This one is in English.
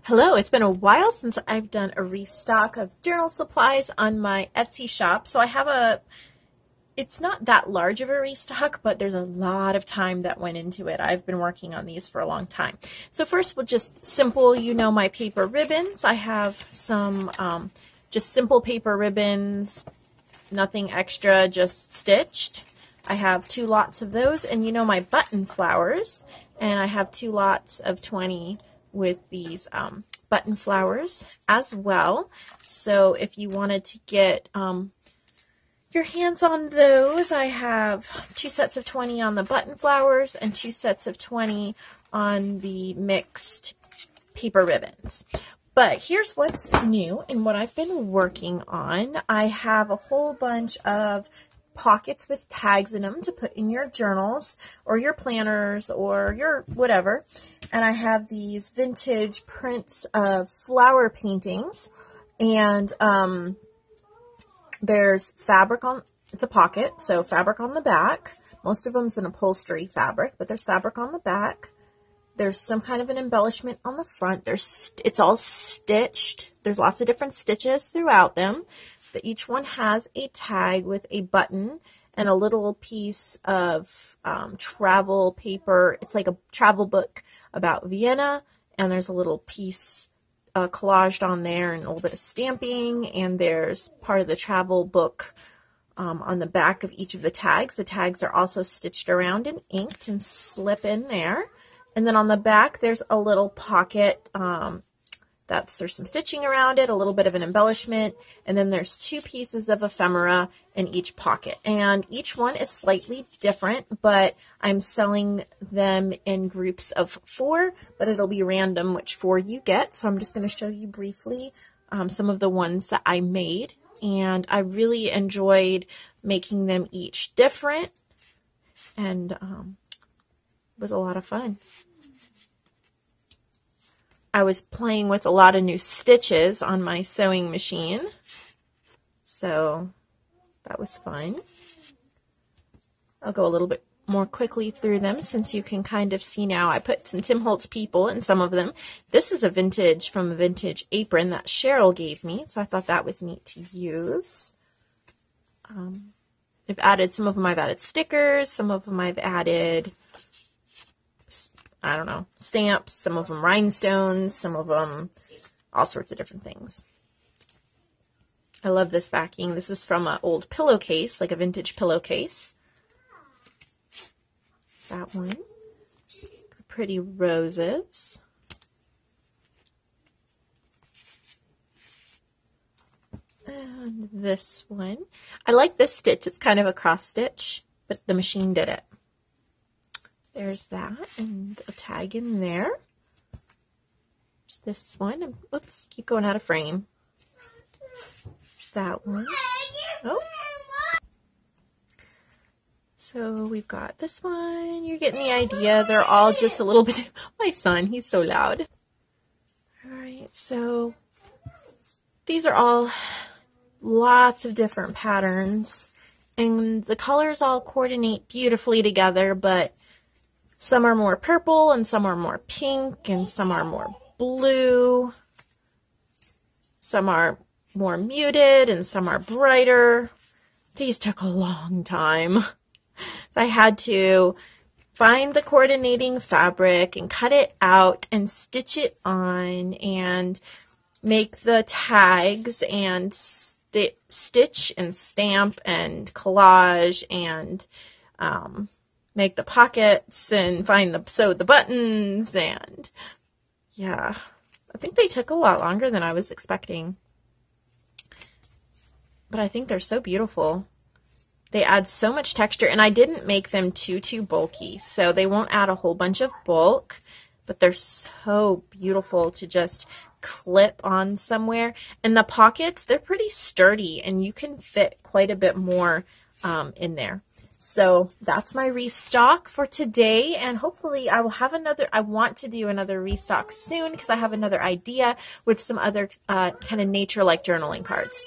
Hello, it's been a while since I've done a restock of journal supplies on my Etsy shop. So I have it's not that large of a restock, but there's a lot of time that went into it. I've been working on these for a long time. So first we'll just simple, my paper ribbons. I have some just simple paper ribbons, nothing extra, just stitched. I have 2 lots of those, and my button flowers, and I have 2 lots of 20 with these button flowers as well. So if you wanted to get your hands on those, I have 2 sets of 20 on the button flowers and 2 sets of 20 on the mixed paper ribbons. But here's what's new and what I've been working on. I have a whole bunch of pockets with tags in them to put in your journals or your planners or your whatever. And I have these vintage prints of flower paintings, and there's fabric on, it's a pocket, so fabric on the back. Most of them's an upholstery fabric, but there's fabric on the back. There's some kind of an embellishment on the front. It's all stitched. There's lots of different stitches throughout them. But each one has a tag with a button and a little piece of travel paper. It's like a travel book about Vienna, and there's a little piece collaged on there and a little bit of stamping, and there's part of the travel book on the back of each of the tags. The tags are also stitched around and inked and slip in there. And then on the back, there's a little pocket there's some stitching around it, a little bit of an embellishment, and then there's 2 pieces of ephemera in each pocket. And each one is slightly different, but I'm selling them in groups of 4, but it'll be random which 4 you get. So I'm just going to show you briefly some of the ones that I made. And I really enjoyed making them each different, and it was a lot of fun. I was playing with a lot of new stitches on my sewing machine, so that was fun. I'll go a little bit more quickly through them since you can kind of see now. I put some Tim Holtz people in some of them. This is a vintage from a vintage apron that Cheryl gave me, so I thought that was neat to use. I've added some of them. I've added stickers. Some of them I've added, I don't know, stamps, some of them rhinestones, some of them all sorts of different things. I love this backing. This was from an old pillowcase, like a vintage pillowcase. That one. The pretty roses. And this one. I like this stitch. It's kind of a cross stitch, but the machine did it. There's that, and a tag in there. There's this one. Oops, keep going out of frame. There's that one. Oh. So we've got this one. You're getting the idea. They're all just a little bit. My son, he's so loud. All right, so these are all lots of different patterns, and the colors all coordinate beautifully together, but some are more purple, and some are more pink, and some are more blue. Some are more muted, and some are brighter. These took a long time. So I had to find the coordinating fabric and cut it out and stitch it on and make the tags and stitch and stamp and collage and make the pockets and sew the buttons, and yeah, I think they took a lot longer than I was expecting, but I think they're so beautiful. They add so much texture, and I didn't make them too bulky, so they won't add a whole bunch of bulk, but they're so beautiful to just clip on somewhere. And the pockets, they're pretty sturdy, and you can fit quite a bit more in there. So that's my restock for today, and hopefully I will have I want to do another restock soon because I have another idea with some other kind of nature-like journaling cards.